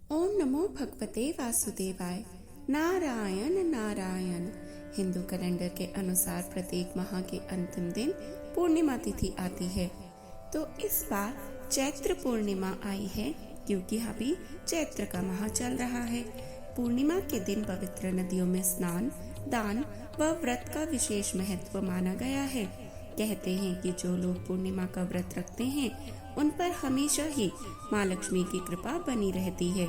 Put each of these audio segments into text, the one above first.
ओम नमो भगवते वासुदेवाय। नारायण नारायण। हिंदू कैलेंडर के अनुसार प्रत्येक माह के अंतिम दिन पूर्णिमा तिथि आती है। तो इस बार चैत्र पूर्णिमा आई है क्योंकि अभी चैत्र का माह चल रहा है। पूर्णिमा के दिन पवित्र नदियों में स्नान, दान व व्रत का विशेष महत्व माना गया है। कहते हैं कि जो लोग पूर्णिमा का व्रत रखते हैं उन पर हमेशा ही माँ लक्ष्मी की कृपा बनी रहती है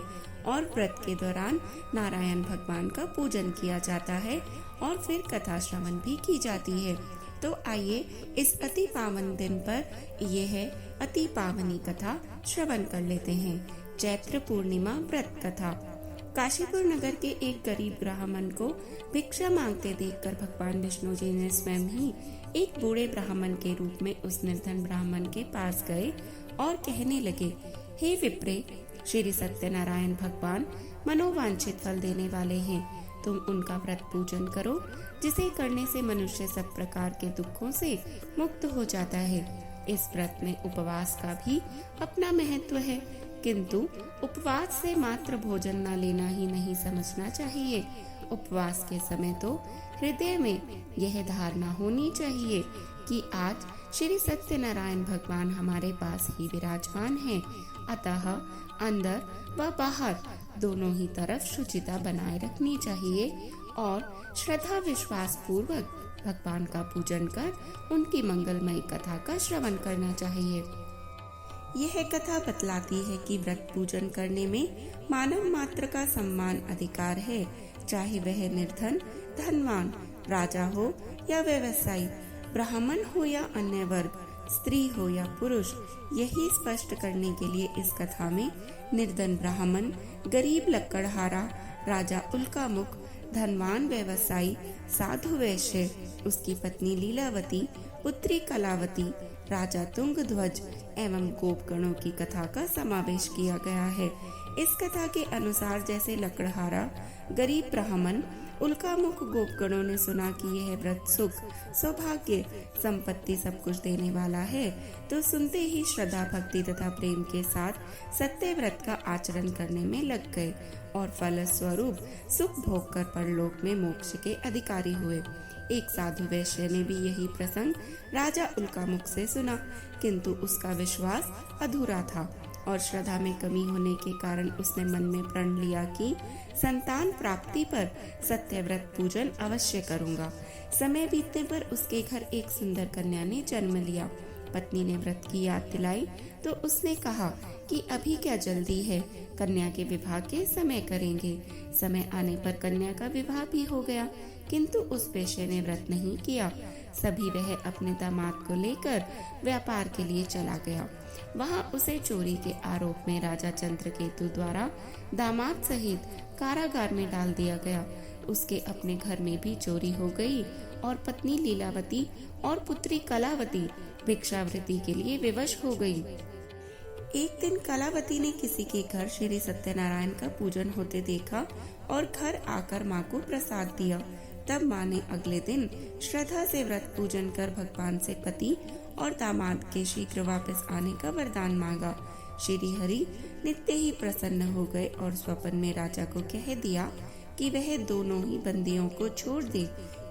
और व्रत के दौरान नारायण भगवान का पूजन किया जाता है और फिर कथा श्रवण भी की जाती है। तो आइए इस अति पावन दिन पर यह है अति पावनी कथा श्रवण कर लेते हैं। चैत्र पूर्णिमा व्रत कथा। काशीपुर नगर के एक गरीब ब्राह्मण को भिक्षा मांगते देखकर भगवान विष्णु जी ने स्वयं ही एक बूढ़े ब्राह्मण के रूप में उस निर्धन ब्राह्मण के पास गए और कहने लगे, हे विप्रे, श्री सत्यनारायण भगवान मनोवांछित फल देने वाले हैं। तुम उनका व्रत पूजन करो, जिसे करने से मनुष्य सब प्रकार के दुखों से मुक्त हो जाता है। इस व्रत में उपवास का भी अपना महत्व है, किंतु उपवास से मात्र भोजन न लेना ही नहीं समझना चाहिए। उपवास के समय तो हृदय में यह धारणा होनी चाहिए कि आज श्री सत्यनारायण भगवान हमारे पास ही विराजमान हैं। अतः अंदर व बाहर दोनों ही तरफ शुचिता बनाए रखनी चाहिए और श्रद्धा विश्वास पूर्वक भगवान का पूजन कर उनकी मंगलमयी कथा का श्रवण करना चाहिए। यह कथा बतलाती है कि व्रत पूजन करने में मानव मात्र का सम्मान अधिकार है, चाहे वह निर्धन, धनवान, राजा हो या व्यवसायी, ब्राह्मण हो या अन्य वर्ग, स्त्री हो या पुरुष। यही स्पष्ट करने के लिए इस कथा में निर्धन ब्राह्मण, गरीब लकड़हारा, राजा उल्कामुख, धनवान व्यवसायी, साधु वैश्य, उसकी पत्नी लीलावती, पुत्री कलावती, राजा तुंगध्वज एवं गोपगणों की कथा का समावेश किया गया है। इस कथा के अनुसार जैसे लकड़हारा, गरीब ब्राह्मण, उल्कामुख गोपगणों ने सुना कि यह व्रत सुख, सौभाग्य, संपत्ति सब कुछ देने वाला है, तो सुनते ही श्रद्धा, भक्ति तथा प्रेम के साथ सत्य व्रत का आचरण करने में लग गए और फलस्वरूप सुख भोग कर परलोक में मोक्ष के अधिकारी हुए। एक साधु वैश्य ने भी यही प्रसंग राजा उल्कामुख से सुना, किंतु उसका विश्वास अधूरा था और श्रद्धा में कमी होने के कारण उसने मन में प्रण लिया कि संतान प्राप्ति पर सत्यव्रत पूजन अवश्य करूंगा। समय बीतने पर उसके घर एक सुंदर कन्या ने जन्म लिया। पत्नी ने व्रत की याद दिलाई तो उसने कहा कि अभी क्या जल्दी है, कन्या के विवाह के समय करेंगे। समय आने पर कन्या का विवाह भी हो गया, किंतु उस पेशे ने व्रत नहीं किया। सभी वह अपने दामाद को लेकर व्यापार के लिए चला गया। वहां उसे चोरी के आरोप में राजा चंद्रकेतु द्वारा दामाद सहित कारागार में डाल दिया गया। उसके अपने घर में भी चोरी हो गई और पत्नी लीलावती और पुत्री कलावती भिक्षावृत्ति के लिए विवश हो गई। एक दिन कलावती ने किसी के घर श्री सत्यनारायण का पूजन होते देखा और घर आकर माँ को प्रसाद दिया। तब माँ ने अगले दिन श्रद्धा से व्रत पूजन कर भगवान से पति और दामाद के शीघ्र वापस आने का वरदान मांगा। श्री हरि नित्य ही प्रसन्न हो गए और स्वप्न में राजा को कह दिया कि वह दोनों ही बंदियों को छोड़ दे,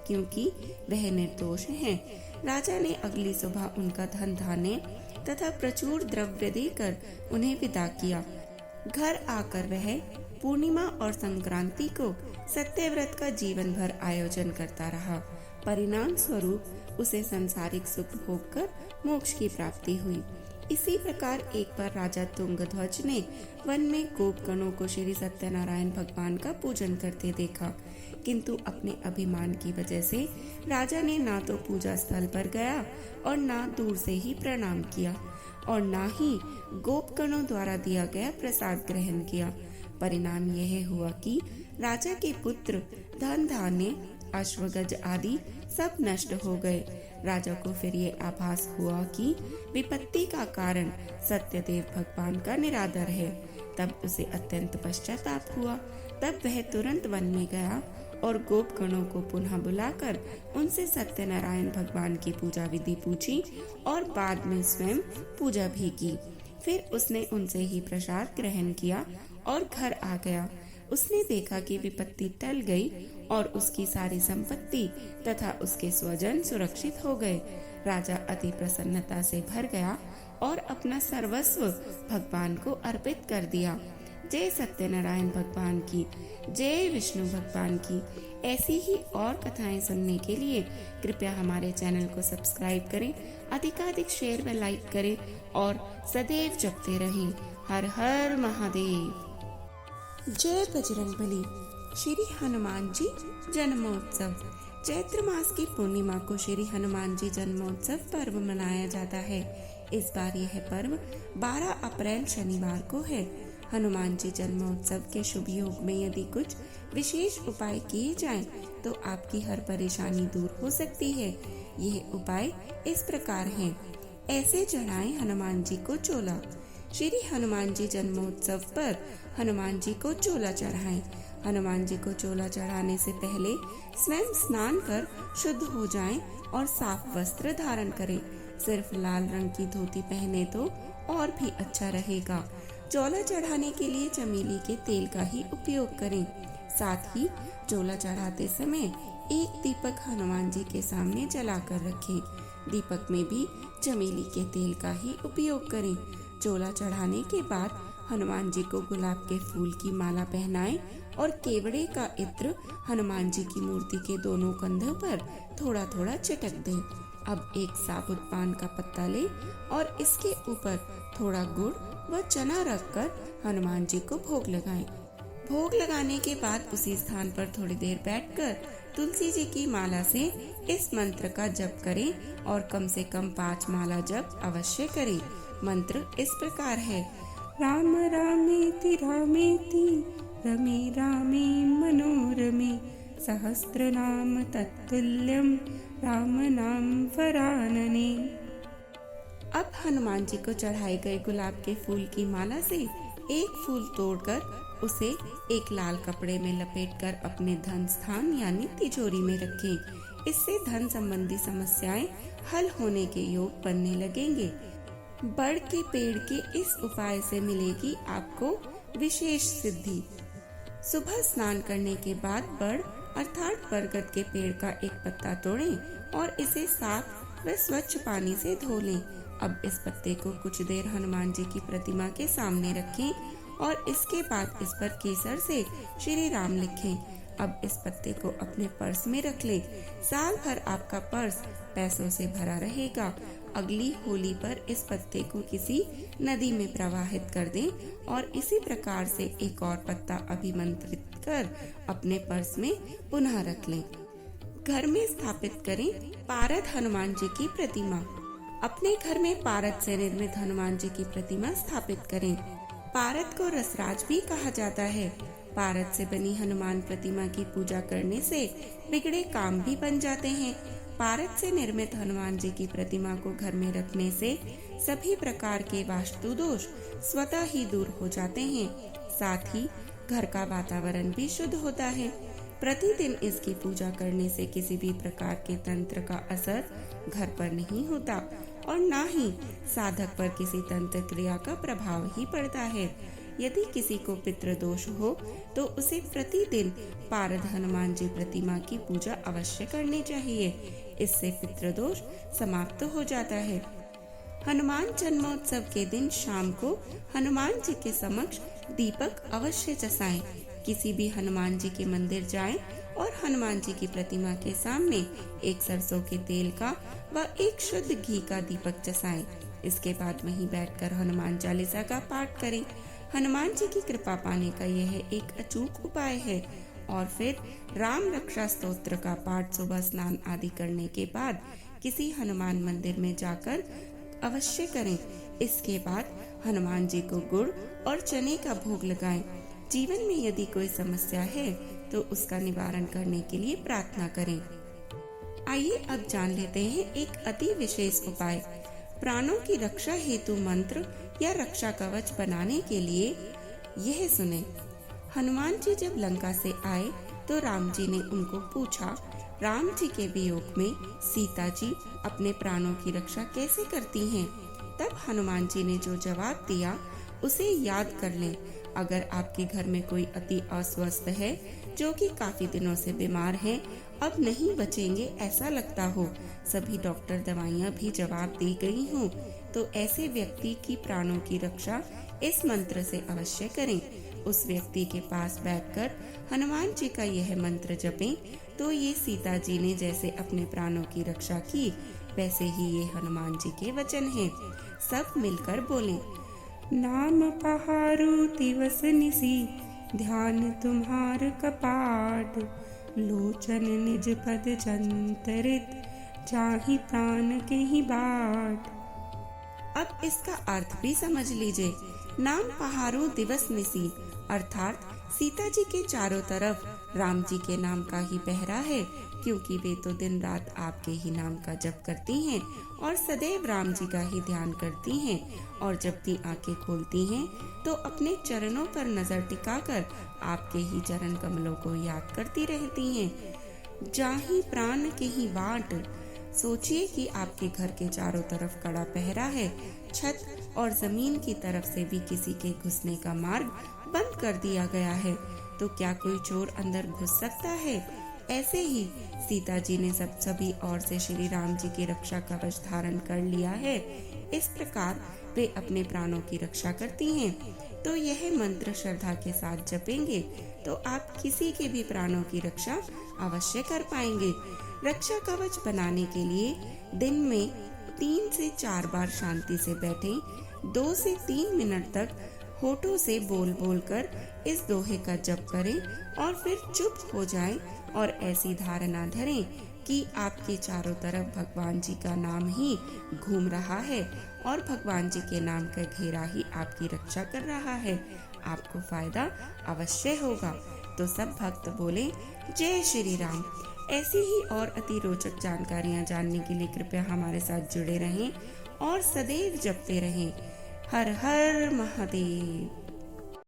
क्योंकि वह निर्दोष हैं। राजा ने अगली सुबह उनका धन धान्य तथा प्रचुर द्रव्य देकर उन्हें विदा किया। घर आकर वह पूर्णिमा और संक्रांति को सत्यव्रत का जीवन भर आयोजन करता रहा। परिणाम स्वरूप उसे सांसारिक सुख भोग कर मोक्ष की प्राप्ति हुई। इसी प्रकार एक बार राजा तुंगध्वज ने वन में गोपगणों को श्री सत्यनारायण भगवान का पूजन करते देखा, किंतु अपने अभिमान की वजह से राजा ने ना तो पूजा स्थल पर गया और ना दूर से ही प्रणाम किया और ना ही गोपगणों द्वारा दिया गया प्रसाद ग्रहण किया। परिणाम यह हुआ कि राजा के पुत्र, धन धान्य, अश्वगज आदि सब नष्ट हो गए। राजा को फिर ये आभास हुआ कि विपत्ति का कारण सत्यदेव भगवान का निरादर है। तब उसे अत्यंत पश्चाताप हुआ। तब वह तुरंत वन में गया और गोपगणों को पुनः बुलाकर उनसे सत्यनारायण भगवान की पूजा विधि पूछी और बाद में स्वयं पूजा भी की। फिर उसने उनसे ही प्रसाद ग्रहण किया और घर आ गया। उसने देखा कि विपत्ति टल गई और उसकी सारी संपत्ति तथा उसके स्वजन सुरक्षित हो गए। राजा अति प्रसन्नता से भर गया और अपना सर्वस्व भगवान को अर्पित कर दिया। जय सत्यनारायण भगवान की, जय विष्णु भगवान की। ऐसी ही और कथाएं सुनने के लिए कृपया हमारे चैनल को सब्सक्राइब करें, अधिकाधिक शेयर व लाइक करें और सदैव जपते रहें। हर हर महादेव। जय बजरंगबली। श्री हनुमान जी जन्मोत्सव। चैत्र मास की पूर्णिमा को श्री हनुमान जी जन्मोत्सव पर्व मनाया जाता है। इस बार यह पर्व 12 अप्रैल शनिवार को है। हनुमान जी जन्मोत्सव के शुभ योग में यदि कुछ विशेष उपाय किए जाएं, तो आपकी हर परेशानी दूर हो सकती है। यह उपाय इस प्रकार हैं। ऐसे चढ़ाएं हनुमान जी को चोला। श्री हनुमान जी जन्मोत्सव पर हनुमान जी को चोला चढ़ाएं। हनुमान जी को चोला चढ़ाने से पहले स्वयं स्नान कर शुद्ध हो जाएं और साफ वस्त्र धारण करें। सिर्फ लाल रंग की धोती पहने तो और भी अच्छा रहेगा। चोला चढ़ाने के लिए चमेली के तेल का ही उपयोग करें। साथ ही चोला चढ़ाते समय एक दीपक हनुमान जी के सामने जलाकर रखें। दीपक में भी चमेली के तेल का ही उपयोग करें। चोला चढ़ाने के बाद हनुमान जी को गुलाब के फूल की माला पहनाएं और केवड़े का इत्र हनुमान जी की मूर्ति के दोनों कंधों पर थोड़ा थोड़ा छिटक दें। अब एक साबुत पान का पत्ता लें और इसके ऊपर थोड़ा गुड़ व चना रखकर हनुमान जी को भोग लगाएं। भोग लगाने के बाद उसी स्थान पर थोड़ी देर बैठकर तुलसी जी की माला से इस मंत्र का जप करें और कम से कम 5 माला जप अवश्य करें। मंत्र इस प्रकार है। राम रामेति रामेति रमे रामे मनोरमे सहस्रनाम तत्तुल्यम राम नाम वरानने। अब हनुमान जी को चढ़ाए गए गुलाब के फूल की माला से एक फूल तोड़कर उसे एक लाल कपड़े में लपेटकर अपने धन स्थान यानी तिजोरी में रखें। इससे धन संबंधी समस्याएं हल होने के योग बनने लगेंगे। बड़ के पेड़ के इस उपाय से मिलेगी आपको विशेष सिद्धि। सुबह स्नान करने के बाद बड़ अर्थात बरगद के पेड़ का एक पत्ता तोड़ें और इसे साफ व स्वच्छ पानी से धो लें। अब इस पत्ते को कुछ देर हनुमान जी की प्रतिमा के सामने रखें और इसके बाद इस पर केसर से श्री राम लिखें। अब इस पत्ते को अपने पर्स में रख लें। साल भर आपका पर्स पैसों से भरा रहेगा। अगली होली पर इस पत्ते को किसी नदी में प्रवाहित कर दें और इसी प्रकार से एक और पत्ता अभिमंत्रित कर अपने पर्स में पुनः रख लें। घर में स्थापित करें पारद हनुमान जी की प्रतिमा। अपने घर में पारद से निर्मित हनुमान जी की प्रतिमा स्थापित करें। पारद को रसराज भी कहा जाता है। पारद से बनी हनुमान प्रतिमा की पूजा करने से बिगड़े काम भी बन जाते हैं। पारद से निर्मित हनुमान जी की प्रतिमा को घर में रखने से सभी प्रकार के वास्तु दोष स्वतः ही दूर हो जाते हैं। साथ ही घर का वातावरण भी शुद्ध होता है। प्रतिदिन इसकी पूजा करने से किसी भी प्रकार के तंत्र का असर घर पर नहीं होता और न ही साधक पर किसी तंत्र क्रिया का प्रभाव ही पड़ता है। यदि किसी को पितृदोष हो तो उसे प्रतिदिन पारद हनुमान जी प्रतिमा की पूजा अवश्य करनी चाहिए। इससे पितृदोष समाप्त हो जाता है। हनुमान जन्मोत्सव के दिन शाम को हनुमान जी के समक्ष दीपक अवश्य जसाएं। किसी भी हनुमान जी के मंदिर जाएं और हनुमान जी की प्रतिमा के सामने एक सरसों के तेल का व एक शुद्ध घी का दीपक जसाएं। इसके बाद वहीं बैठकर हनुमान चालीसा का पाठ करें। हनुमान जी की कृपा पाने का यह एक अचूक उपाय है। और फिर राम रक्षा स्तोत्र का पाठ सुबह स्नान आदि करने के बाद किसी हनुमान मंदिर में जाकर अवश्य करें। इसके बाद हनुमान जी को गुड़ और चने का भोग लगाएं। जीवन में यदि कोई समस्या है तो उसका निवारण करने के लिए प्रार्थना करें। आइए अब जान लेते हैं एक अति विशेष उपाय। प्राणों की रक्षा हेतु मंत्र या रक्षा कवच बनाने के लिए यह सुने। हनुमान जी जब लंका से आए तो राम जी ने उनको पूछा, राम जी के वियोग में सीता जी अपने प्राणों की रक्षा कैसे करती हैं? तब हनुमान जी ने जो जवाब दिया उसे याद कर लें। अगर आपके घर में कोई अति अस्वस्थ है, जो कि काफी दिनों से बीमार है, अब नहीं बचेंगे ऐसा लगता हो, सभी डॉक्टर दवाइयाँ भी जवाब दे गई हों, तो ऐसे व्यक्ति की प्राणों की रक्षा इस मंत्र से अवश्य करें। उस व्यक्ति के पास बैठकर हनुमान जी का यह मंत्र जपें, तो ये सीता जी ने जैसे अपने प्राणों की रक्षा की, वैसे ही ये हनुमान जी के वचन हैं। सब मिलकर बोलें, नाम पहारु दिवस निसी, ध्यान तुम्हार कपाट, लोचन निज पद जंतरित, जाहि प्राण के ही बाट। अब इसका अर्थ भी समझ लीजिए। नाम पहारो दिवस निसी अर्थात सीता जी के चारों तरफ राम जी के नाम का ही पहरा है, क्योंकि वे तो दिन रात आपके ही नाम का जप करती हैं और सदैव राम जी का ही ध्यान करती हैं, और जब भी आंखें खोलती हैं तो अपने चरणों पर नजर टिकाकर आपके ही चरण कमलों को याद करती रहती हैं। जाहि प्राण के ही बाट, सोचिए कि आपके घर के चारों तरफ कड़ा पहरा है, छत और जमीन की तरफ से भी किसी के घुसने का मार्ग बंद कर दिया गया है, तो क्या कोई चोर अंदर घुस सकता है? ऐसे ही सीता जी ने सभी ओर से श्री राम जी की रक्षा कवच धारण कर लिया है। इस प्रकार वे अपने प्राणों की रक्षा करती हैं। तो यह मंत्र श्रद्धा के साथ जपेंगे तो आप किसी के भी प्राणों की रक्षा अवश्य कर पाएंगे। रक्षा कवच बनाने के लिए दिन में 3 से 4 बार शांति से बैठें, 2 से 3 मिनट तक होठों से बोल बोल कर इस दोहे का जप करें और फिर चुप हो जाएं और ऐसी धारणा धरें कि आपके चारों तरफ भगवान जी का नाम ही घूम रहा है और भगवान जी के नाम का घेरा ही आपकी रक्षा कर रहा है। आपको फायदा अवश्य होगा। तो सब भक्त बोले, जय श्री राम। ऐसी ही और अति रोचक जानकारियाँ जानने के लिए कृपया हमारे साथ जुड़े रहें और सदैव जपते रहें। हर हर महादेव।